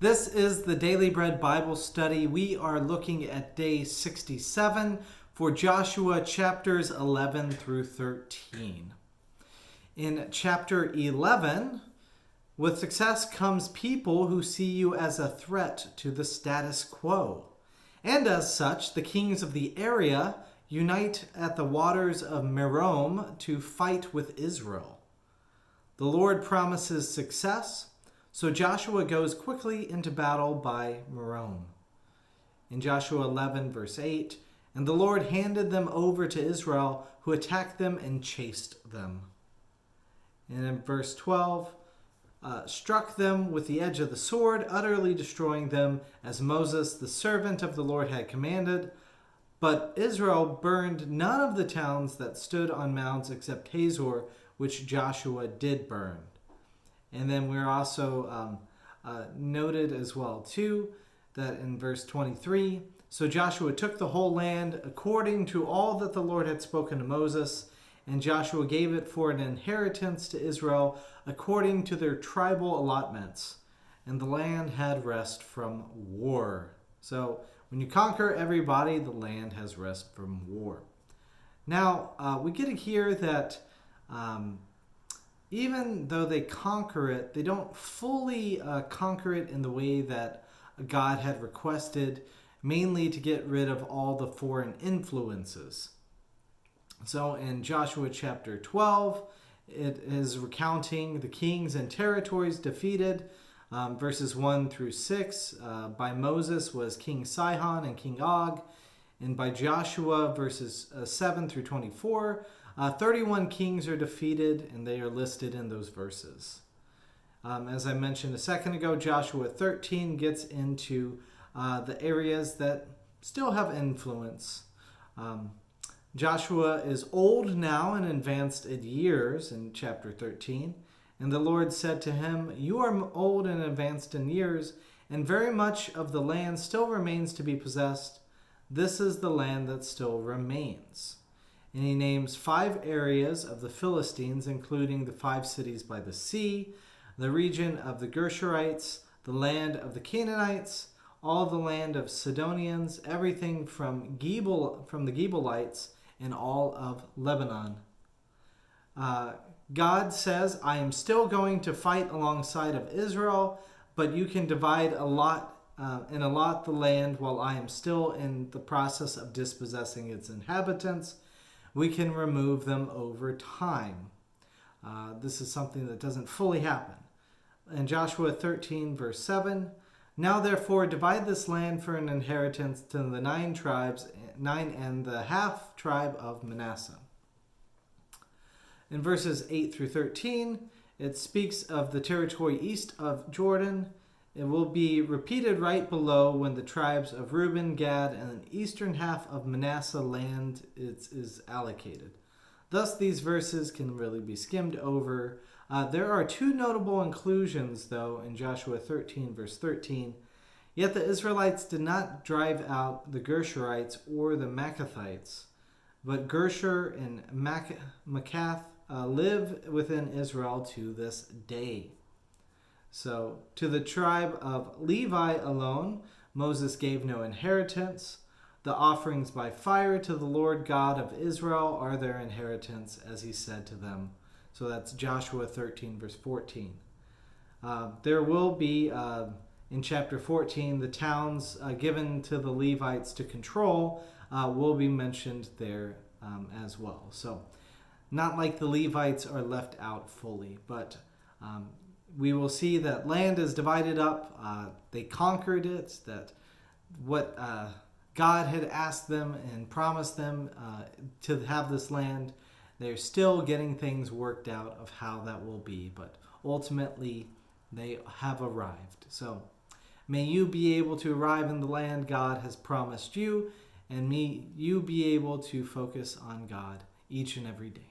This is the Daily Bread Bible Study. We are looking at day 67 for Joshua chapters 11 through 13. In chapter 11, with success comes people who see you as a threat to the status quo. And as such, the kings of the area unite at the waters of Merom to fight with Israel. The Lord promises success, so Joshua goes quickly into battle by Merom. In Joshua 11, verse 8, "And the Lord handed them over to Israel, who attacked them and chased them." And in verse 12, struck them with the edge of the sword, utterly destroying them, as Moses, the servant of the Lord, had commanded. But Israel burned none of the towns that stood on mounds except Hazor, which Joshua did burn. And then we're also noted as well, too, that in verse 23, "So Joshua took the whole land according to all that the Lord had spoken to Moses, and Joshua gave it for an inheritance to Israel according to their tribal allotments. And the land had rest from war." So when you conquer everybody, the land has rest from war. Now, we get to hear that even though they conquer it, they don't fully conquer it in the way that God had requested, mainly to get rid of all the foreign influences. So in Joshua chapter 12, it is recounting the kings and territories defeated. Verses 1 through 6 by Moses was King Sihon and King Og. And by Joshua, verses 7 through 24, 31 kings are defeated, and they are listed in those verses. As I mentioned a second ago, Joshua 13 gets into the areas that still have influence. Joshua is old now and advanced in years in chapter 13. And the Lord said to him, "You are old and advanced in years, and very much of the land still remains to be possessed. This is the land that still remains." And he names 5 areas of the Philistines, including the 5 cities by the sea, the region of the Gershurites, the land of the Canaanites, all the land of Sidonians, everything from the Gebalites, and all of Lebanon. God says, "I am still going to fight alongside of Israel, but you can divide and allot the land while I am still in the process of dispossessing its inhabitants. We can remove them over time." This is something that doesn't fully happen. In Joshua 13, verse 7, "Now therefore divide this land for an inheritance to the 9 tribes, 9 and the half tribe of Manasseh." In verses 8 through 13, it speaks of the territory east of Jordan. It will be repeated right below when the tribes of Reuben, Gad, and the eastern half of Manasseh land is allocated. Thus, these verses can really be skimmed over. There are 2 notable inclusions, though, in Joshua 13, verse 13. "Yet the Israelites did not drive out the Gershurites or the Maccathites, but Gershur and Maccath live within Israel to this day." So, to the tribe of Levi alone, Moses gave no inheritance. The offerings by fire to the Lord God of Israel are their inheritance, as he said to them. So that's Joshua 13, verse 14. There will be, in chapter 14, the towns given to the Levites to control will be mentioned there as well. So, not like the Levites are left out fully, but we will see that land is divided up. They conquered it, that what God had asked them and promised them to have this land, they're still getting things worked out of how that will be, but ultimately they have arrived. So may you be able to arrive in the land God has promised you, and may you be able to focus on God each and every day.